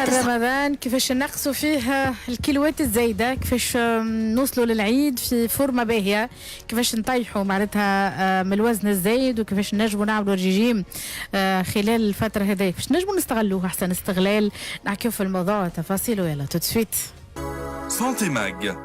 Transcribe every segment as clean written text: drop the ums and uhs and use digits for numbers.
رمضان كيفاش نقصوا فيه الكيلوات الزايدة، كيفاش نوصلوا للعيد في فورمة باهية، كيفاش نطيحوا معناتها من الوزن الزايد، وكيفاش نجموا نعملوا رجيم خلال الفترة هذه، كيفاش نجموا نستغلوه أحسن استغلال. نحكيو في الموضوع تفاصيله، يلا توتسويت. سانتي ماج.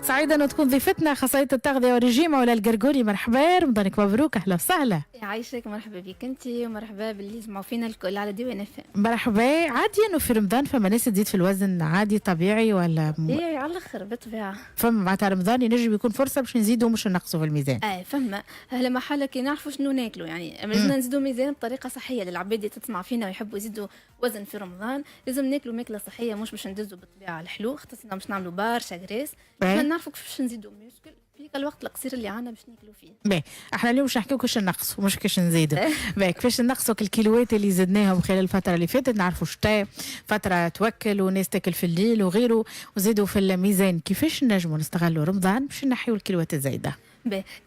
سعيدة أن تكون ضيفتنا أخصائية التغذية والرجيم علا القرقوري. مرحبا، رمضانك مبروك، أهلا وسهلا. يعيشك، مرحبا بك انت ومرحبا باللي يسمعوا فينا الكل على ديوان اف ام. مرحبا. عادي انه في رمضان فما ناس تزيد في الوزن، عادي طبيعي ولا ايه على الاخر بالطبيعه. فما معناتها رمضان ينجم يكون فرصه باش نزيدوا مش نقصوا في الميزان. فما هلا حالة كي نعرفوا شنو ناكلوا، يعني لازم نزيدوا ميزان بطريقه صحيه للعباد اللي تسمع فينا ويحبوا يزيدوا وزن في رمضان. لازم ناكلوا ماكله صحيه، مش باش ندزوا بالطبيعه على الحلو، خاطر باش نعملوا برشا جريس. باش نعرفوا كيفاش نزيدوا ميسكل في الوقت القصير اللي عندنا باش ناكلوا فيه. باهي، احنا اليوم باش نحكيو كيفاش نقصوا مش كيفاش نزيدوا. باهي، كيفاش نقصوا الكيلوات اللي زدناهم خلال الفتره اللي فاتت. نعرفوا شتاء فتره توكل وناس تاكل في الليل وغيره وزيدوا في الميزان. كيفاش نجموا نستغلوا رمضان باش نحيوا الكيلوات الزايده؟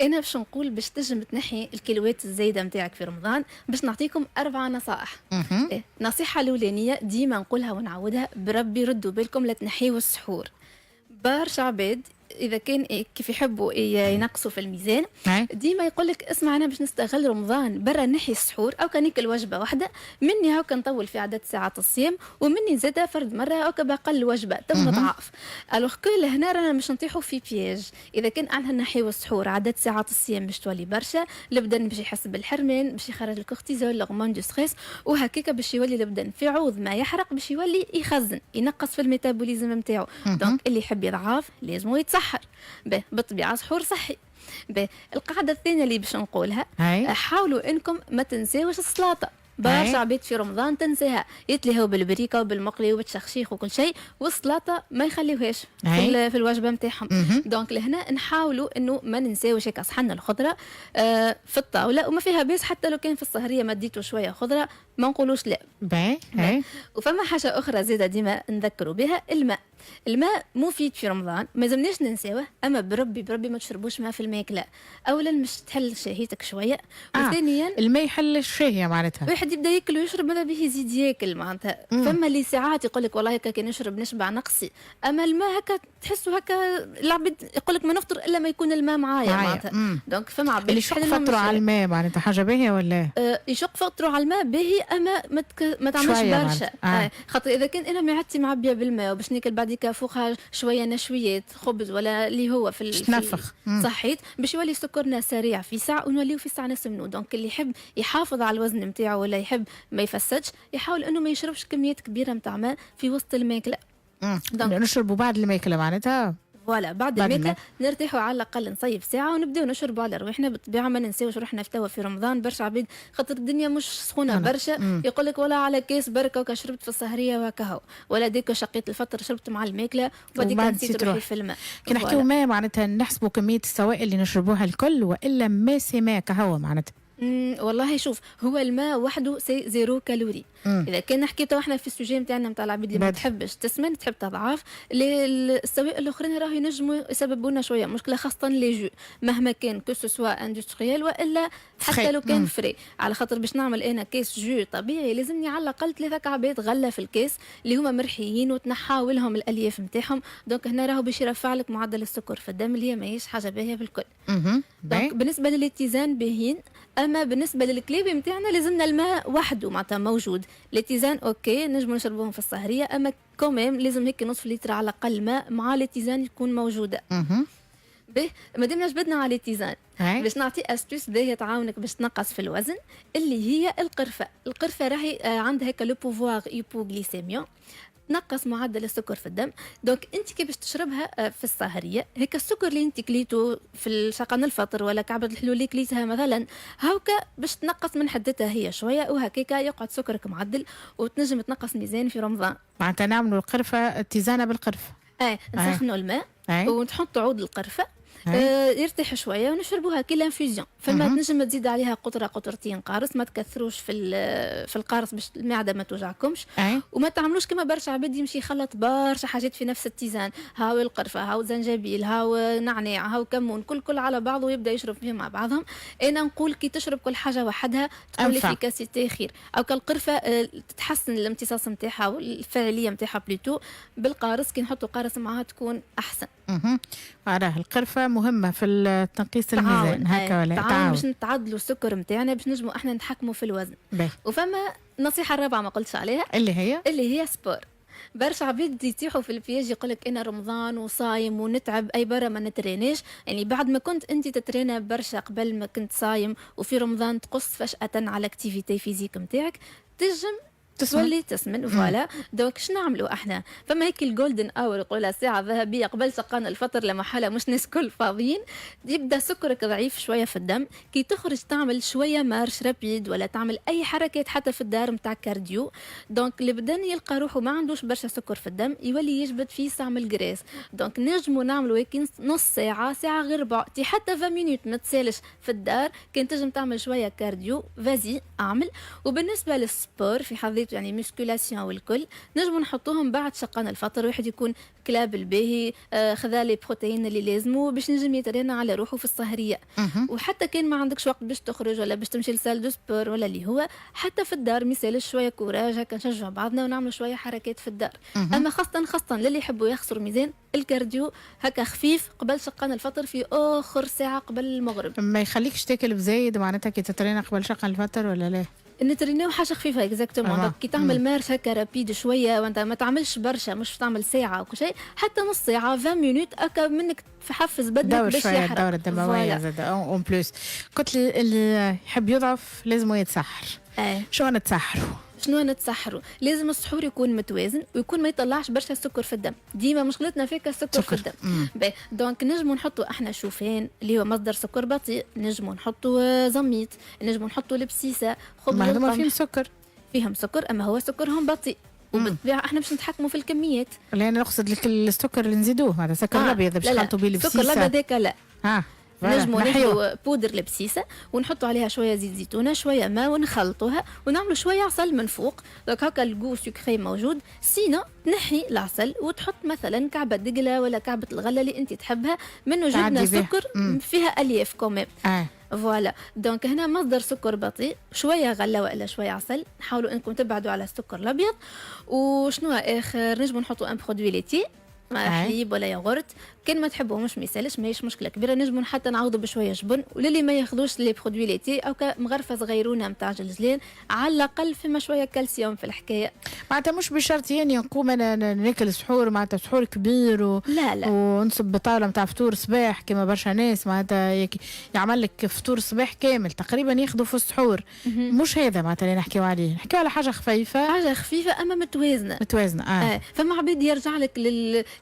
انا باش نقول باش تنجم تنحي الكيلوات الزايده نتاعك في رمضان، باش نعطيكم 4 نصائح. النصيحه الاولانيه ديما نقولها ونعودها، بربي ردوا بالكم لا تنحيوا السحور. برشا عباد اذا كان كيف يحبوا ينقصوا في الميزان ديما يقول لك اسمع انا باش نستغل رمضان برا نحي السحور او كان ناكل وجبه واحده مني هاكا نطول في عدد ساعات الصيام، ومني زاده فرد مره هاكا باقل وجبه تم ضعاف. الوغ كو هنا رانا باش نطيحوا في بياج. اذا كان انا نحيو السحور عدد ساعات الصيام باش تولي برشا، البدن باش يحس بالحرمان، باش يخرج الكورتيزول الهرمون دو ستريس، وهكاكا باش يولي البدن في عوض ما يحرق باش يولي يخزن ينقص في الميتابوليزم نتاعو. دونك اللي يحب يضعف لازم يتسحر بالطبيعه سحور صحي. القاعده الثانيه اللي باش نقولها، حاولوا انكم ما تنساوش السلطه. برشا عباد في رمضان تنساها، يتلهوا بالبريكه وبالمقلي وبالتشخشيخ وكل شيء، والسلطه ما يخليوهاش في الوجبه نتاعهم. دونك لهنا نحاولوا انه ما ننساوش هيك صحن الخضره في الطاوله، وما فيها باس حتى لو كان في السهريه ما ديتوا شويه خضره ما نقولوش لا. وفما حاجه اخرى زاده ديما نذكروا بها، الماء مفيد في رمضان، ما زمناش ننساوه، اما بربي ما تشربوش ماء في الماكله. اولا مش تحل شهيتك شويه، وثانيا الماء يحل الشهيه معناتها. واحد يبدا ياكل ويشرب ماذا به يزيد ياكل معناتها. فما اللي ساعات يقول لك والله هكا كي نشرب نشبع نقصي، اما الماء هكا تحسوا هكا العبد يقول لك ما نفطر الا ما يكون الماء معايا معناتها. دونك فما عباد اللي يشق فطروا على الماء معناتها حاجه باهيه ولا يشق فطروا على الماء باهي، اما ما تعملش برشا. خاطر اذا كان انا معدتي معبيه بالماء وباش ناكل بعديك فوقها شويه نشويات خبز ولا اللي هو في تنفخ صحيت باش يولي سكرنا سريع في ساعه ونوليو في ساعه نسمنو. دونك اللي يحب يحافظ على الوزن نتاعو ولا يحب ما يفسدش، يحاول انه ما يشربش كميات كبيره نتاع ماء في وسط الماكله. نشربوا بعد الماكله معناتها. فوالا بعد الماكله نرتاحوا على الاقل نصيف ساعه ونبداو نشربوا على رواحنا. بالطبيعه ما ننساوش روحنا في توا في رمضان. برشا عباد خاطر الدنيا مش سخونه برشا يقول لك ولا على كاس بركه وكا شربت في السهريه وكهو، ولا ديك شقيت الفطر شربت مع الماكله وبعديك نسيت روحي في الماء. كي نحكيو ماء معناتها نحسبوا كميه السوائل اللي نشربوها الكل، والا ما سي ماء كهو معناتها. والله شوف، هو الماء وحده سي 0 كالوري. اذا كان حكيتو احنا في السوجي نتاعنا نتاع العباد اللي ما تحبش تسمن تحب تضعف، السوائل الاخرين راهو ينجموا يسببوا لنا شويه مشكله، خاصه لي جو مهما كان كو سوا اندستريال والا حتى لو كان فري. على خاطر باش نعمل انا كيس جو طبيعي لازمني على الاقل 3 كعبات غله في الكيس اللي هما مرحيين وتنحاو لهم الالياف نتاعهم. دونك هنا راهو باش يرفع لك معدل السكر في الدم اللي هي ماهيش حاجه باهيه بالكل. دونك بالنسبه للاتزان باهيين، اما بالنسبه للكليبي نتاعنا لازمنا الماء وحده معناتها موجود. الاتزان اوكي نجموا نشربوهم في السهريه، اما كوميم لازم هيك نصف لتر على الاقل ماء مع الاتزان يكون موجوده. ما دمنا جبدنا على الاتزان باش نعطي استوس باهيه تعاونك باش تنقص في الوزن، اللي هي القرفه راهي عندها هيك لو بوفوار ايبوغليسيميا، تنقص معدل السكر في الدم. دونك انت كي باش تشربها في السهريه، هيك السكر اللي انت كليته في شقن الفطر ولا كعبه الحلول اللي كليتها مثلا هاكا باش تنقص من حدتها هي شويه، وهكاكا يقعد سكرك معدل وتنجم تنقص ميزان في رمضان. معناتها نعملوا القرفه اتزانه بالقرفه. نسخنوا الماء ونحطوا عود القرفه يرتاح شويه ونشربوها كي لانفيزيون. فما تنجم تزيد عليها قطره قطرتين قارص، ما تكثروش في القارص باش المعده ما توجعكمش. وما تعملوش كما برشا عباد يمشي يخلط برشا حاجات في نفس التيزان، هاو القرفه هاو زنجبيل هاو نعناع هاو كمون، كل على بعضه ويبدا يشرب فيهم مع بعضهم. انا نقول كي تشرب كل حاجه وحدها تكون ليفيكاسيتي خير. او كالقرفه تتحسن الامتصاص نتاعها والفاعليه نتاعها بليتو، بالقارص كي نحطوا قارص معاها تكون احسن. راه القرفه مهمه في تنقيص الميزان هكا ولا تعاون باش نتعدلوا السكر نتاعنا باش نجموا احنا نتحكموا في الوزن. وفما النصيحه الرابعه ما قلتش عليها اللي هي سبور. برشا عباد يتيحوا في البياج يقولك انا رمضان وصايم ونتعب اي برا ما نتريناش. يعني بعد ما كنت انت تترينا برشا قبل ما كنت صايم وفي رمضان تقص فجأة على اكتيفيتي فيزيك نتاعك تنجم تولي تسمن. فوالا دونك شنو نعملوا احنا؟ فما هيك الجولدن اور يقولها ساعه ذهبيه قبل سقان الفطر لما حاله مش ناس كل فاضيين، يبدا سكرك ضعيف شويه في الدم، كي تخرج تعمل شويه مارش رابيد ولا تعمل اي حركات حتى في الدار نتاع كارديو، دونك البدن يلقى روحه ما عندوش برشا سكر في الدم، يولي يجبد فيه يستعمل جريس. دونك نجموا نعملوا هيك نص ساعه غير ربع حتى 20 مينوت ما تسالش في الدار، كان تنجم تعمل شويه كارديو فازي اعمل. وبالنسبه للسبور في حضيت يعني ميسكولاسيون والكل نجموا نحطوهم بعد شقان الفطر، واحد يكون كلاب الباهي خذا لي بروتين اللي لازمه باش نجم يترينا على روحه في السهريه. وحتى كان ما عندكش وقت باش تخرج ولا باش تمشي لسال دو سبور ولا اللي هو حتى في الدار مثال شويه كوراج هكا نشجع بعضنا ونعملوا شويه حركات في الدار. اما خاصه للي يحبوا يخسروا ميزان الكارديو هكا خفيف قبل شقان الفطر في اخر ساعه قبل المغرب. ما يخليكش تاكل بزايد معناتها كي تترينا قبل شقان الفطر ولا لا؟ نتريناو حاجه خفيفه اكزاكتومون. كي تعمل مارش هكا رابيد شويه وانت ما تعملش برشا، مش تعمل ساعه او شيء، حتى نص ساعه 20 مينوت هكا منك تحفز بدنك باش يحرق الدوره الدمويه زاد اون بلوس. قلت لي اللي يحب يضعف لازم يتسحر. شو نتسحروا؟ شنو نتسحروا؟ لازم السحور يكون متوازن ويكون ما يطلعش برشا سكر في الدم. ديما مشكلتنا فيك السكر في الدم. دونك نجموا نحطوا احنا شوفان اللي هو مصدر سكر بطيء، نجموا نحطوا زميت، نجموا نحطوا البسيسه، خبز ما فيهم سكر، فيهم سكر اما هو سكرهم بطيء. وبالطبيعه احنا باش نتحكموا في الكميات. لان نقصد لك السكر اللي نزيدوه هذا سكر الابيض باش نخلطوا به البسيسه. السكر الابيض هذاك لا. نجموا ناخذوا بودر البسيسه ونحطوا عليها شويه زيت زيتونه شويه ماء ونخلطوها ونعملوا شويه عسل من فوق، دونك هكا الجو سكري موجود. سينا تنحي العسل وتحط مثلا كعبه دقله ولا كعبه الغله اللي انت تحبها، منه جبنه سكر فيها الياف كوميم. فوالا دونك هنا مصدر سكر بطيء، شويه غله والا شويه عسل. حاولوا انكم تبعدوا على السكر الابيض. وشنو اخر نجموا نحطوا ان برودوي ليتي حليب ولا ياغورت، كان ما تحبوا مش ميسالش ماهيش مشكله كبيره. نجموا حتى نعوضوا بشويه جبن، وللي ما ياخذوش لي برودوي ليتي او مغرفه صغيرونه نتاع جلجلان على الاقل فما شويه كالسيوم في الحكايه. معناتها مش بشرط يعني نقوم انا ناكل سحور معناتها سحور كبير لا ونصب بطاوله نتاع فطور صباح كما برشا ناس معناتها يعمل لك فطور صباح كامل تقريبا ياخذوا في السحور. مش هذا معناتها اللي نحكيو عليه، نحكيو على حاجه خفيفه اما متوازنه. فما عباد يرجع لك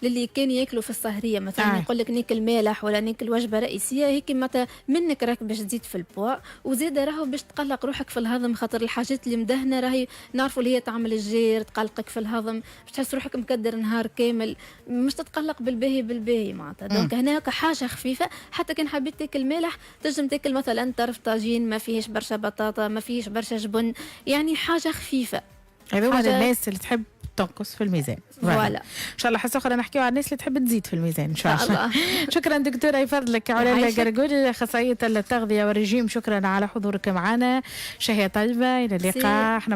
للي كان ياكلوا في السهريه مثلا يقول لك ناكل مالح ولا ناكل وجبه رئيسيه هيك متى منك راك باش تزيد في البوا وزيد راهو باش تقلق روحك في الهضم، خاطر الحاجات اللي مدهنه راهي نعرفوا اللي هي تعمل الجير تقلقك في الهضم، باش تحس روحك مكدر نهار كامل، مش تتقلق بالباهي معناتها. دونك هناك حاجه خفيفه، حتى كان حبيت تاكل مالح تنجم تاكل مثلا طرف طاجين ما فيهش برشا بطاطا ما فيهش برشا جبن، يعني حاجه خفيفه. هذوما الناس اللي تحب تنقص في الميزان. فوالا ان شاء الله حصه اخرى نحكيو على الناس اللي تحب تزيد في الميزان ان شاء الله. شكرا دكتوره يفضلك علا قرقوري اخصائيه التغذيه والرجيم، شكرا على حضورك معنا، شهيه طيبه، الى اللقاء. احنا